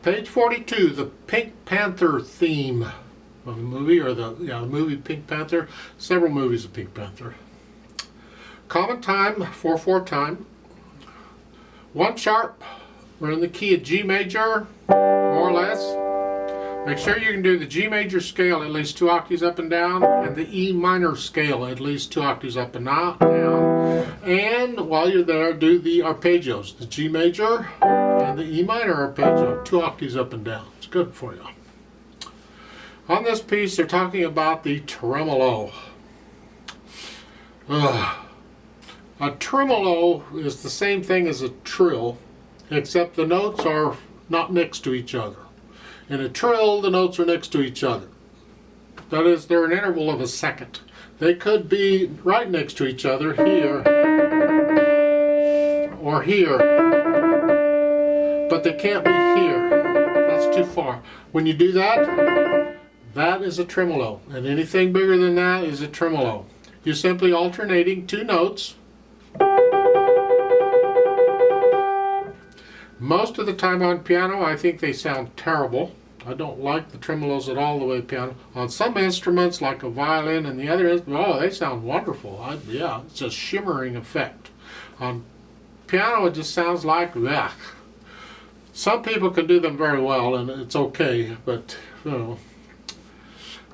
Page 42, the Pink Panther theme of the movie, or the movie Pink Panther. Several movies of Pink Panther. Common time, 4/4 time. 1 sharp. We're in the key of G major, more or less. Make sure you can do the G major scale at least 2 octaves up and down, and the E minor scale at least 2 octaves up and down. And while you're there, do the arpeggios, the G major and the E minor arpeggio, 2 octaves up and down. It's good for you. On this piece, they're talking about the tremolo. A tremolo is the same thing as a trill, except the notes are not next to each other. In a trill, the notes are next to each other. That is, they're an interval of a second. They could be right next to each other, here or here, but they can't be here. That's too far. When you do that, that is a tremolo, and anything bigger than that is a tremolo. You're simply alternating 2 notes. Most of the time on piano, I think they sound terrible. I don't like the tremolos at all the way piano. On some instruments, like a violin and the other instruments, oh, they sound wonderful. Yeah, it's a shimmering effect. On piano, it just sounds like, ugh. Some people can do them very well, and it's okay, but, you know.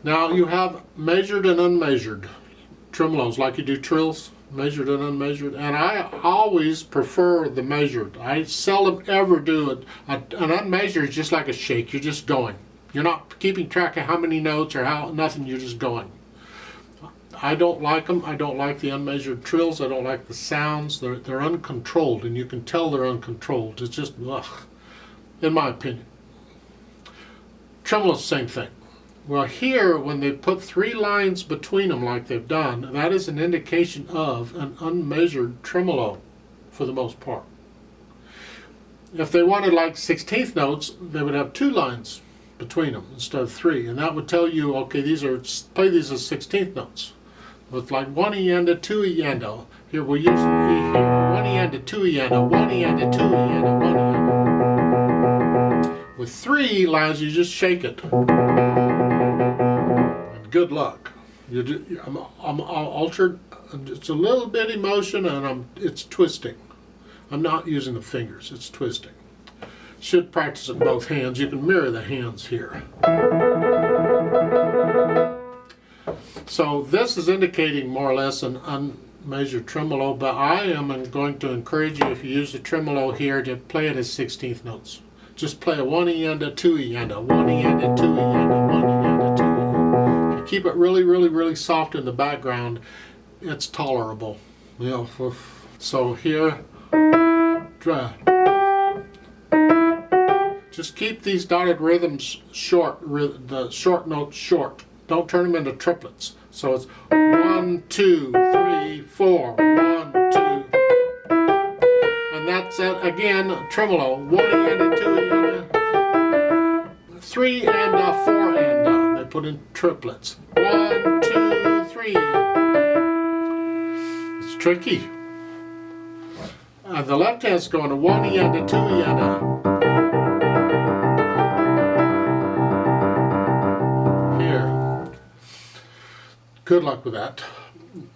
Now, you have measured and unmeasured tremolos, like you do trills. Measured and unmeasured, and I always prefer the measured. I seldom ever do it. An unmeasured is just like a shake. You're just going. You're not keeping track of how many notes or how nothing. You're just going. I don't like them. I don't like the unmeasured trills. I don't like the sounds. They're uncontrolled, and you can tell they're uncontrolled. It's just ugh, in my opinion. Tremolo's the same thing. Well, here, when they put 3 lines between them like they've done, that is an indication of an unmeasured tremolo for the most part. If they wanted like 16th notes, they would have 2 lines between them instead of 3, and that would tell you, okay, play these as 16th notes. With like 1 E and a 2 E and a. Here we're using E here. 1 E and a 2 E and a, 1 E and a 2 E and a, 1 E and a. With 3 lines, you just shake it. Good luck. I'm altered. It's a little bitty motion, and it's twisting. I'm not using the fingers. It's twisting. Should practice it both hands. You can mirror the hands here. So this is indicating more or less an unmeasured tremolo, but I am going to encourage you, if you use the tremolo here, to play it as 16th notes. Just play a 1 E and a 2 E and a, 1 E and a 2 E and a, 1 E and a 2 E. Keep it really, really, really soft in the background. It's tolerable. You know, so here, just keep these dotted rhythms short, the short notes short. Don't turn them into triplets. So it's 1, 2, 3, 4, 1, 2. And that's it again, tremolo. 1 E and a 2 E and a, 3 and a, 4 and a. They put in triplets. 1, 2, 3. It's tricky. The left hand's going to 1 E and a 2 E and a. Here. Good luck with that.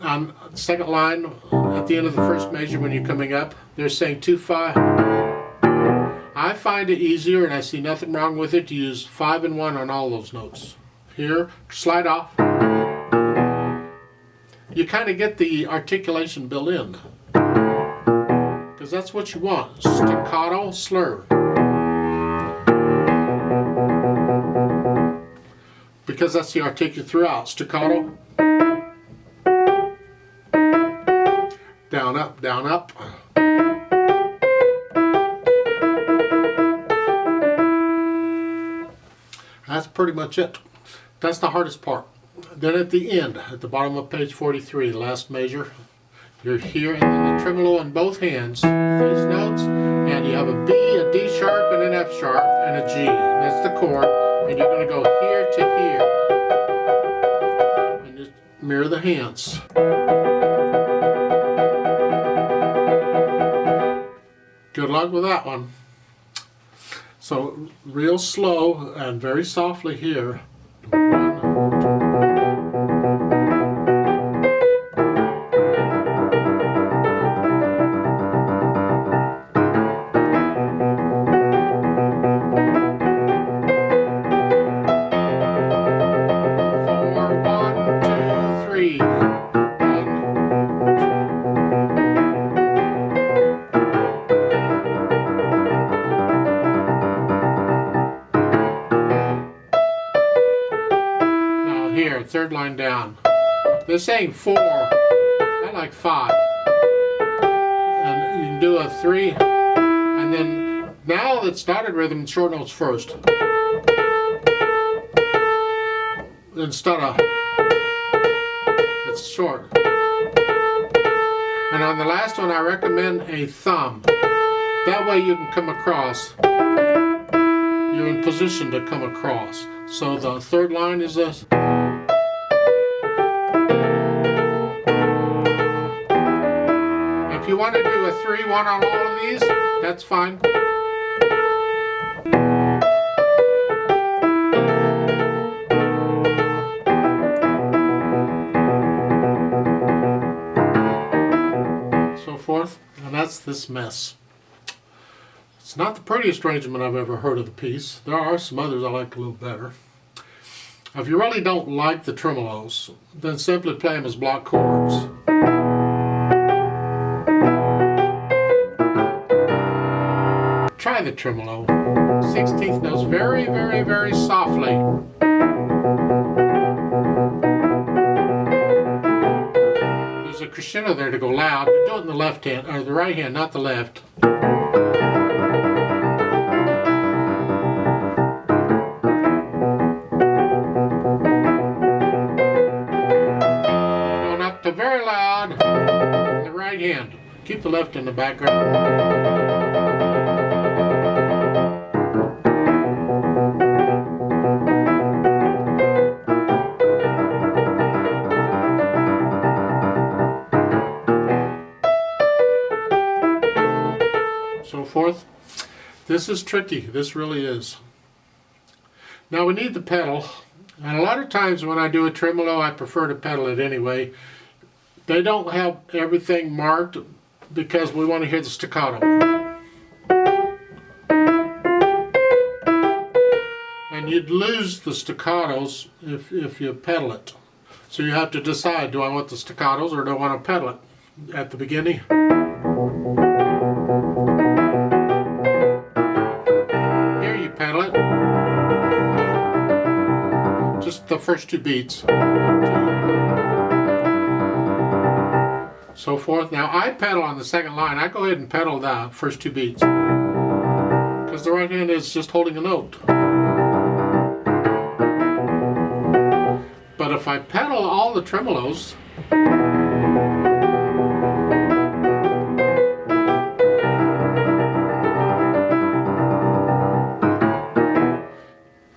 On the second line, at the end of the first measure when you're coming up, they're saying 2, 5. I find it easier, and I see nothing wrong with it, to use 5 and 1 on all those notes. Here, slide off. You kind of get the articulation built in, because that's what you want. Staccato, slur. Because that's the articulation throughout. Staccato. Down, up, down, up. That's pretty much it. That's the hardest part. Then at the end, at the bottom of page 43, the last measure, you're here, and then the tremolo on both hands, these notes, and you have a B, a D sharp, and an F sharp, and a G. That's the chord, and you're going to go here to here. And just mirror the hands. Good luck with that one. So real slow and very softly here. 1, 2. Here, third line down. They're saying 4. I like 5. And you can do a 3. And then now it's dotted rhythm, short notes first. Instead of, it's short. And on the last one, I recommend a thumb. That way you can come across. You're in position to come across. So the third line is this. If you want to do a 3-1 on all of these, that's fine. So forth, and that's this mess. It's not the prettiest arrangement I've ever heard of the piece. There are some others I like a little better. If you really don't like the tremolos, then simply play them as block chords. Try the tremolo. 16th notes very, very, very softly. There's a crescendo there to go loud, but do it in the left hand, or the right hand, not the left. Going up to very loud in the right hand. Keep the left in the background. So forth. This is tricky. This really is. Now we need the pedal, and a lot of times when I do a tremolo, I prefer to pedal it anyway. They don't have everything marked because we want to hear the staccato. And you'd lose the staccatos if you pedal it. So you have to decide, do I want the staccatos or do I want to pedal it at the beginning? Here you pedal it. Just the first 2 beats. 1, 2. So forth. Now I pedal on the second line. I go ahead and pedal the first 2 beats. Because the right hand is just holding a note. But if I pedal all the tremolos,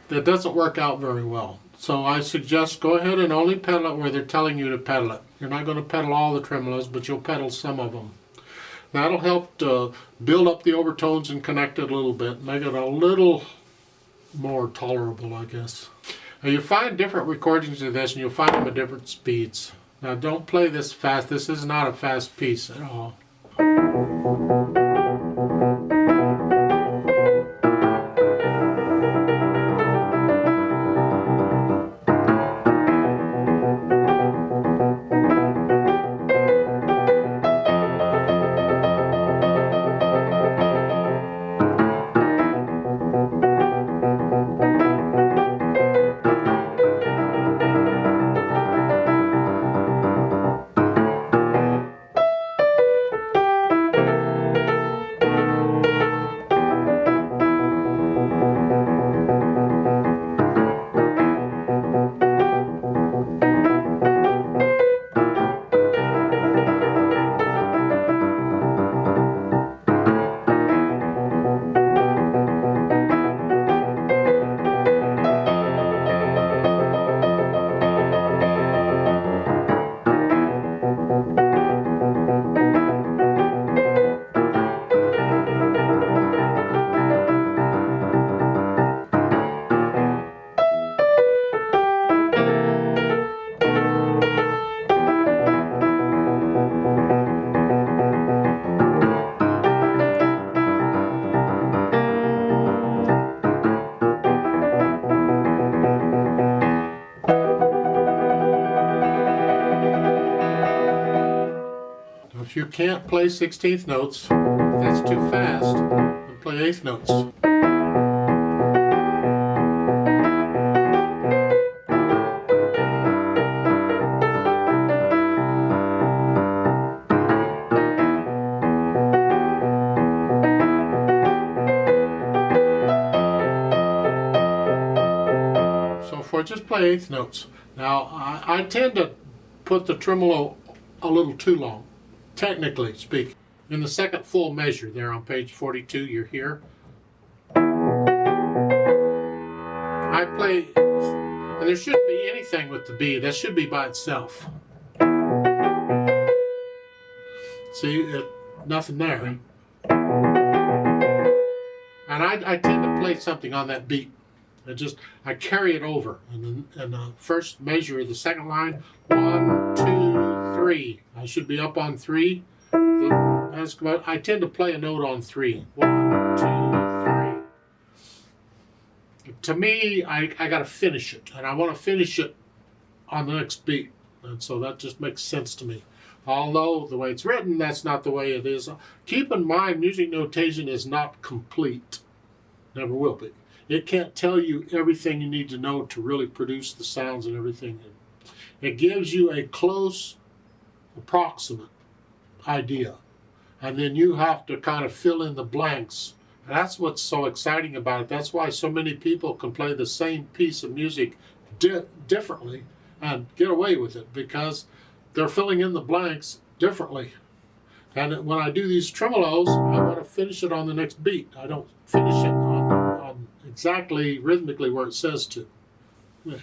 that doesn't work out very well. So I suggest go ahead and only pedal it where they're telling you to pedal it. You're not going to pedal all the tremolos, but you'll pedal some of them. That'll help to build up the overtones and connect it a little bit, make it a little more tolerable, I guess. Now you find different recordings of this, and you'll find them at different speeds. Now don't play this fast. This is not a fast piece at all. can't play 16th notes. That's too fast. You play 8th notes. So for just play 8th notes. Now I tend to put the tremolo a little too long, technically speaking. In the second full measure there on page 42, you're here. I play, and there shouldn't be anything with the B, that should be by itself. See, nothing there. And I tend to play something on that beat. I carry it over. And the first measure of the second line, 1, 2, 3. I should be up on 3. I tend to play a note on 3. 1, 2, 3. To me, I got to finish it, and I want to finish it on the next beat. And so that just makes sense to me. Although the way it's written, that's not the way it is. Keep in mind, music notation is not complete. Never will be. It can't tell you everything you need to know to really produce the sounds and everything. It gives you a close, approximate idea. And then you have to kind of fill in the blanks. And that's what's so exciting about it. That's why so many people can play the same piece of music differently and get away with it, because they're filling in the blanks differently. And when I do these tremolos, I want to finish it on the next beat. I don't finish it on exactly rhythmically where it says to. Yeah.